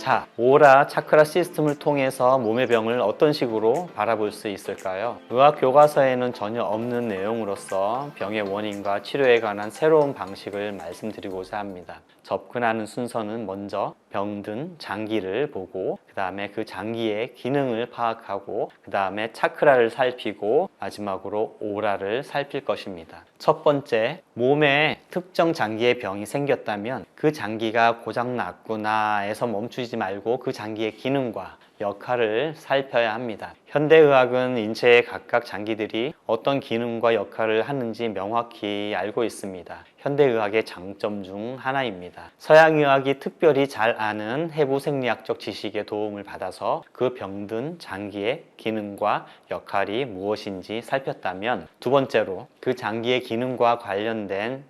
자, 오라 차크라 시스템을 통해서 몸의 병을 어떤 식으로 바라볼 수 있을까요? 의학 교과서에는 전혀 없는 내용으로서 병의 원인과 치료에 관한 새로운 방식을 말씀드리고자 합니다. 접근하는 순서는 먼저 병든 장기를 보고 그 다음에 그 장기의 기능을 파악하고 그 다음에 차크라를 살피고 마지막으로 오라를 살필 것입니다. 첫 번째, 몸에 특정 장기의 병이 생겼다면 그 장기가 고장났구나 해서 멈추지 말고 그 장기의 기능과 역할을 살펴야 합니다. 현대의학은 인체의 각각 장기들이 어떤 기능과 역할을 하는지 명확히 알고 있습니다. 현대의학의 장점 중 하나입니다. 서양의학이 특별히 잘 아는 해부 생리학적 지식의 도움을 받아서 그 병든 장기의 기능과 역할이 무엇인지 살폈다면, 두 번째로 그 장기의 기능과 관련된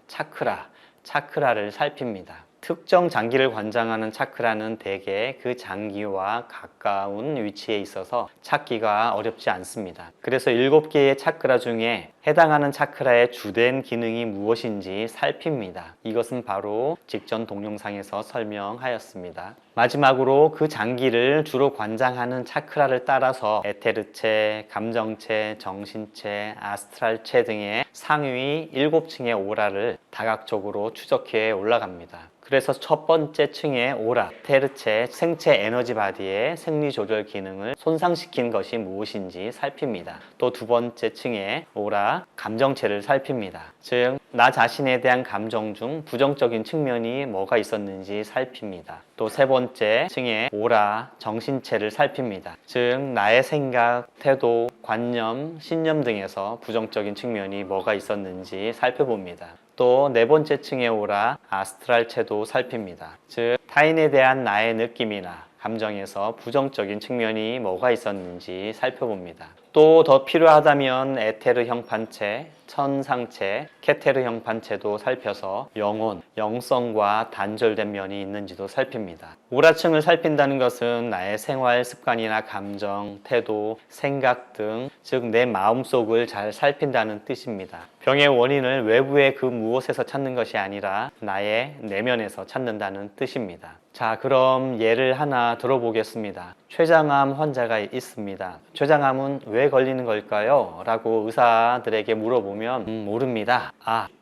차크라를 살핍니다. 특정 장기를 관장하는 차크라는 대개 그 장기와 가까운 위치에 있어서 찾기가 어렵지 않습니다. 그래서 7개의 차크라 중에 해당하는 차크라의 주된 기능이 무엇인지 살핍니다. 이것은 바로 직전 동영상에서 설명하였습니다. 마지막으로 그 장기를 주로 관장하는 차크라를 따라서 에테르체, 감정체, 정신체, 아스트랄체 등의 상위 7층의 오라를 다각적으로 추적해 올라갑니다. 그래서 첫 번째 층의 오라, 에테르체, 생체 에너지 바디의 생리 조절 기능을 손상시킨 것이 무엇인지 살핍니다. 또 두 번째 층의 오라, 감정체를 살핍니다. 즉, 나 자신에 대한 감정 중 부정적인 측면이 뭐가 있었는지 살핍니다. 또 세 번째 층의 오라, 정신체를 살핍니다. 즉, 나의 생각, 태도, 관념, 신념 등에서 부정적인 측면이 뭐가 있었는지 살펴봅니다. 또 네 번째 층의 오라, 아스트랄체도 살핍니다. 즉, 타인에 대한 나의 느낌이나 감정에서 부정적인 측면이 뭐가 있었는지 살펴봅니다. 또 더 필요하다면 에테르 형판체, 천상체, 케테르 형판체도 살펴서 영혼, 영성과 단절된 면이 있는지도 살핍니다. 오라층을 살핀다는 것은 나의 생활 습관이나 감정, 태도, 생각 등, 즉 내 마음속을 잘 살핀다는 뜻입니다. 병의 원인을 외부의 그 무엇에서 찾는 것이 아니라 나의 내면에서 찾는다는 뜻입니다. 자, 그럼 예를 하나 들어보겠습니다. 췌장암 환자가 있습니다. 췌장암은 왜 걸리는 걸까요? 라고 의사들에게 물어보면 모릅니다.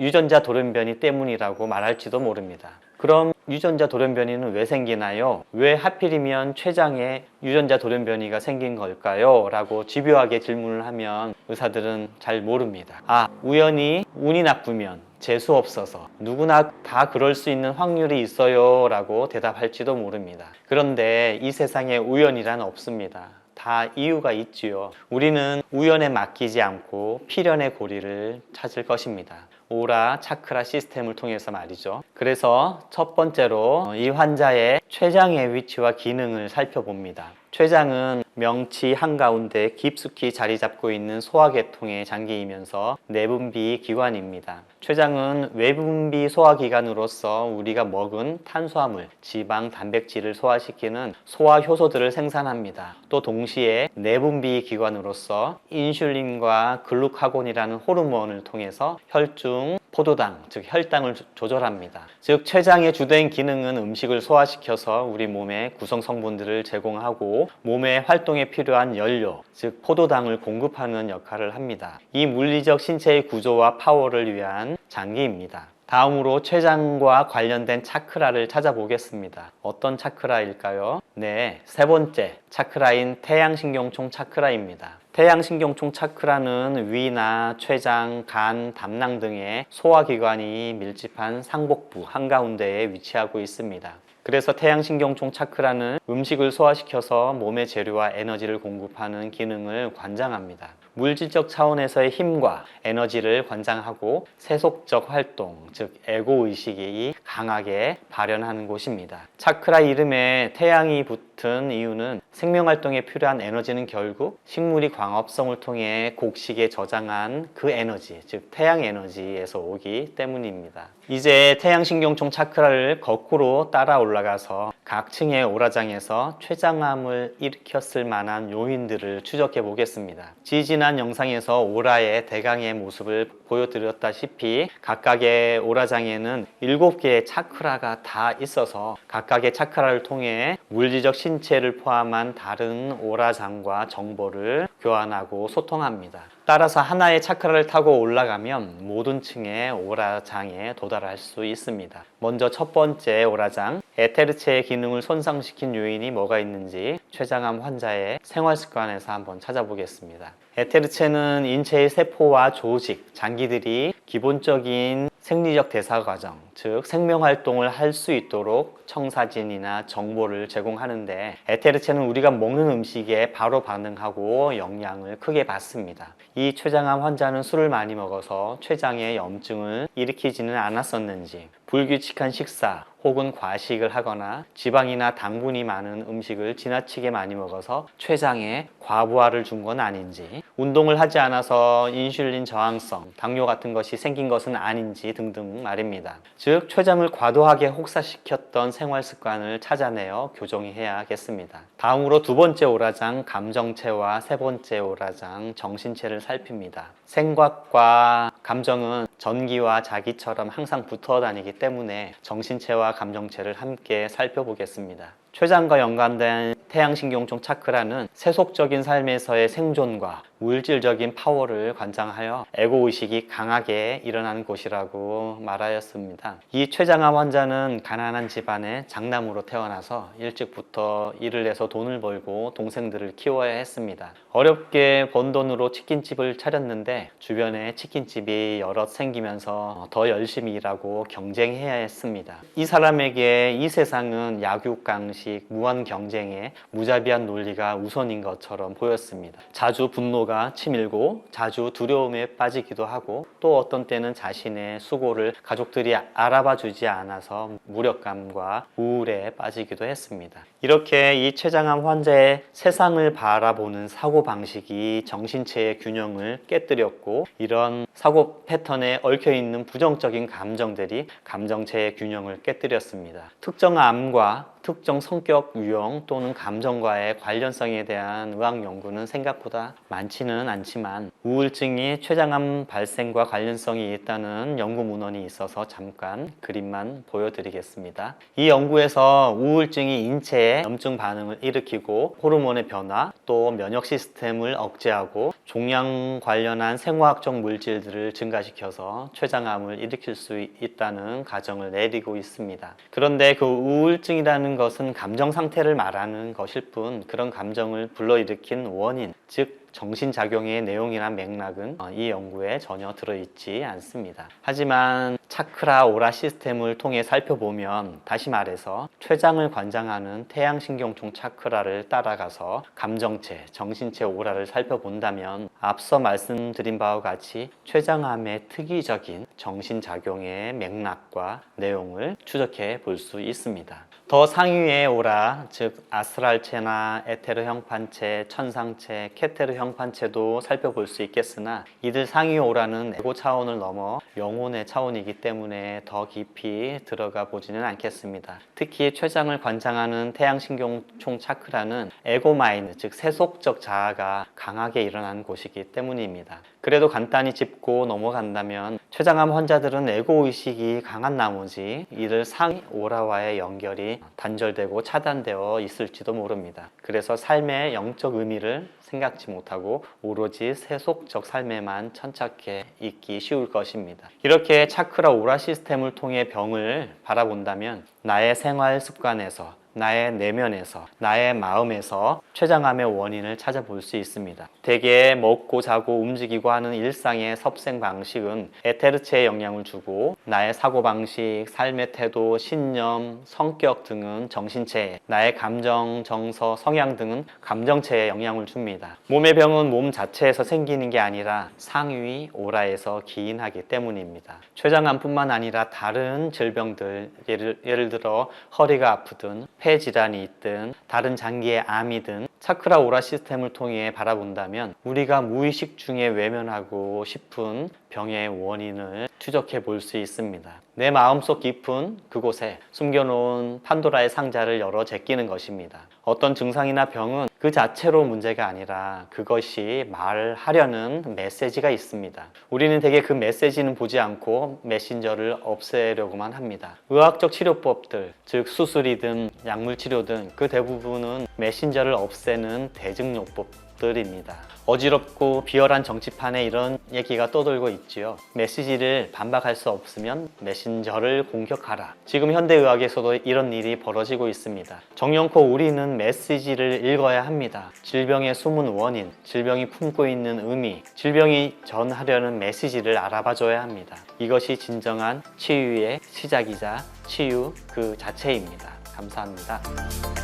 유전자 돌연변이 때문이라고 말할지도 모릅니다. 그럼 유전자 돌연변이는 왜 생기나요? 왜 하필이면 췌장에 유전자 돌연변이가 생긴 걸까요? 라고 집요하게 질문을 하면 의사들은 잘 모릅니다. 우연히 운이 나쁘면, 재수 없어서, 누구나 다 그럴 수 있는 확률이 있어요 라고 대답할지도 모릅니다. 그런데 이 세상에 우연이란 없습니다. 다 이유가 있지요. 우리는 우연에 맡기지 않고 필연의 고리를 찾을 것입니다. 오라 차크라 시스템을 통해서 말이죠. 그래서 첫 번째로 이 환자의 췌장의 위치와 기능을 살펴봅니다. 췌장은 명치 한가운데 깊숙이 자리 잡고 있는 소화계통의 장기이면서 내분비 기관입니다. 췌장은 외분비 소화기관으로서 우리가 먹은 탄수화물, 지방, 단백질을 소화시키는 소화효소들을 생산합니다. 또 동시에 내분비 기관으로서 인슐린과 글루카곤이라는 호르몬을 통해서 혈중, 포도당, 즉 혈당을 조절합니다. 즉 췌장의 주된 기능은 음식을 소화시켜서 우리 몸에 구성 성분들을 제공하고 몸의 활동에 필요한 연료, 즉 포도당을 공급하는 역할을 합니다. 이 물리적 신체의 구조와 파워를 위한 장기입니다. 다음으로 췌장과 관련된 차크라를 찾아보겠습니다. 어떤 차크라일까요? 네, 세 번째 차크라인 태양신경총 차크라입니다. 태양신경총 차크라는 위나 췌장, 간, 담낭 등의 소화기관이 밀집한 상복부 한가운데에 위치하고 있습니다. 그래서 태양신경총 차크라는 음식을 소화시켜서 몸의 재료와 에너지를 공급하는 기능을 관장합니다. 물질적 차원에서의 힘과 에너지를 관장하고 세속적 활동, 즉 에고의식이 강하게 발현하는 곳입니다. 차크라 이름에 태양이 붙은 이유는 생명활동에 필요한 에너지는 결국 식물이 광합성을 통해 곡식에 저장한 그 에너지, 즉 태양 에너지에서 오기 때문입니다. 이제 태양신경총 차크라를 거꾸로 따라 올라가서 각 층의 오라장에서 췌장암을 일으켰을 만한 요인들을 추적해 보겠습니다. 지지난 영상에서 오라의 대강의 모습을 보여드렸다시피 각각의 오라장에는 7개의 차크라가 다 있어서 각각의 차크라를 통해 물리적 신체를 포함한 다른 오라장과 정보를 교환하고 소통합니다. 따라서 하나의 차크라를 타고 올라가면 모든 층의 오라장에 도달할 수 있습니다. 먼저 첫 번째 오라장, 에테르체의 기능을 손상시킨 요인이 뭐가 있는지 췌장암 환자의 생활 습관에서 한번 찾아보겠습니다. 에테르체는 인체의 세포와 조직, 장기들이 기본적인 생리적 대사 과정, 즉 생명활동을 할 수 있도록 청사진이나 정보를 제공하는데 에테르체는 우리가 먹는 음식에 바로 반응하고 영향을 크게 받습니다. 이 췌장암 환자는 술을 많이 먹어서 췌장에 염증을 일으키지는 않았었는지, 불규칙한 식사 혹은 과식을 하거나 지방이나 당분이 많은 음식을 지나치게 많이 먹어서 췌장에 과부하를 준 건 아닌지, 운동을 하지 않아서 인슐린 저항성, 당뇨 같은 것이 생긴 것은 아닌지 등등 말입니다. 즉 췌장을 과도하게 혹사시켰던 생활 습관을 찾아내어 교정해야겠습니다. 다음으로 두 번째 오라장 감정체와 세 번째 오라장 정신체를 살핍니다. 생각과 감정은 전기와 자기처럼 항상 붙어 다니기 때문에 정신체와 감정체를 함께 살펴보겠습니다. 췌장과 연관된 태양신경총 차크라는 세속적인 삶에서의 생존과 물질적인 파워를 관장하여 에고의식이 강하게 일어나는 곳이라고 말하였습니다. 이 췌장암 환자는 가난한 집안의 장남으로 태어나서 일찍부터 일을 해서 돈을 벌고 동생들을 키워야 했습니다. 어렵게 번 돈으로 치킨집을 차렸는데 주변에 치킨집이 여럿 생기면서 더 열심히 일하고 경쟁해야 했습니다. 이 사람에게 이 세상은 약육강식, 무한 경쟁에 무자비한 논리가 우선인 것처럼 보였습니다. 자주 분노가 치밀고 자주 두려움에 빠지기도 하고 또 어떤 때는 자신의 수고를 가족들이 알아봐 주지 않아서 무력감과 우울에 빠지기도 했습니다. 이렇게 이 췌장암 환자의 세상을 바라보는 사고방식이 정신체의 균형을 깨뜨렸고 이런 사고 패턴에 얽혀있는 부정적인 감정들이 감정체의 균형을 깨뜨렸습니다. 특정 암과 특정 성격 유형 또는 감정과의 관련성에 대한 의학 연구는 생각보다 많지는 않지만 우울증이 췌장암 발생과 관련성이 있다는 연구 문헌이 있어서 잠깐 그림만 보여드리겠습니다. 이 연구에서 우울증이 인체에 염증 반응을 일으키고 호르몬의 변화 또 면역 시스템을 억제하고 종양 관련한 생화학적 물질들을 증가시켜서 췌장암을 일으킬 수 있다는 가정을 내리고 있습니다. 그런데 그 우울증이라는 것은 감정 상태를 말하는 것일 뿐 그런 감정을 불러일으킨 원인, 즉 정신작용의 내용이나 맥락은 이 연구에 전혀 들어있지 않습니다. 하지만 차크라 오라 시스템을 통해 살펴보면 다시 말해서 췌장을 관장하는 태양신경총 차크라를 따라가서 감정체, 정신체 오라를 살펴본다면 앞서 말씀드린 바와 같이 췌장암의 특이적인 정신작용의 맥락과 내용을 추적해 볼 수 있습니다. 더 상위의 오라, 즉 아스트랄체나 에테르 형판체, 천상체, 케테르 형판체도 살펴볼 수 있겠으나 이들 상위 오라는 에고 차원을 넘어 영혼의 차원이기 때문에 더 깊이 들어가 보지는 않겠습니다. 특히 췌장을 관장하는 태양신경총 차크라는 에고 마인드, 즉 세속적 자아가 강하게 일어나는 곳이기 때문입니다. 그래도 간단히 짚고 넘어간다면 췌장암 환자들은 에고의식이 강한 나머지 이들 상위 오라와의 연결이 단절되고 차단되어 있을지도 모릅니다. 그래서 삶의 영적 의미를 생각지 못하고 오로지 세속적 삶에만 천착해 있기 쉬울 것입니다. 이렇게 차크라 오라 시스템을 통해 병을 바라본다면 나의 생활 습관에서 나의 내면에서 나의 마음에서 췌장암의 원인을 찾아볼 수 있습니다. 대개 먹고 자고 움직이고 하는 일상의 섭생 방식은 에테르체에 영향을 주고 나의 사고방식, 삶의 태도, 신념, 성격 등은 정신체에, 나의 감정, 정서, 성향 등은 감정체에 영향을 줍니다. 몸의 병은 몸 자체에서 생기는 게 아니라 상위 오라에서 기인하기 때문입니다. 췌장암뿐만 아니라 다른 질병들, 예를 들어 허리가 아프든 폐질환이 있든 다른 장기의 암이든 차크라 오라 시스템을 통해 바라본다면 우리가 무의식 중에 외면하고 싶은 병의 원인을 추적해 볼 수 있습니다. 내 마음속 깊은 그곳에 숨겨놓은 판도라의 상자를 열어 제끼는 것입니다. 어떤 증상이나 병은 그 자체로 문제가 아니라 그것이 말하려는 메시지가 있습니다. 우리는 대개 그 메시지는 보지 않고 메신저를 없애려고만 합니다. 의학적 치료법들, 즉 수술이든 약물 치료든 그 대부분은 메신저를 없애는 대증요법들입니다. 어지럽고 비열한 정치판에 이런 얘기가 떠돌고 있지요. 메시지를 반박할 수 없으면 메신저를 공격하라. 지금 현대의학에서도 이런 일이 벌어지고 있습니다. 정연코 우리는 메시지를 읽어야 합니다. 질병의 숨은 원인, 질병이 품고 있는 의미, 질병이 전하려는 메시지를 알아봐 줘야 합니다. 이것이 진정한 치유의 시작이자 치유 그 자체입니다. 감사합니다.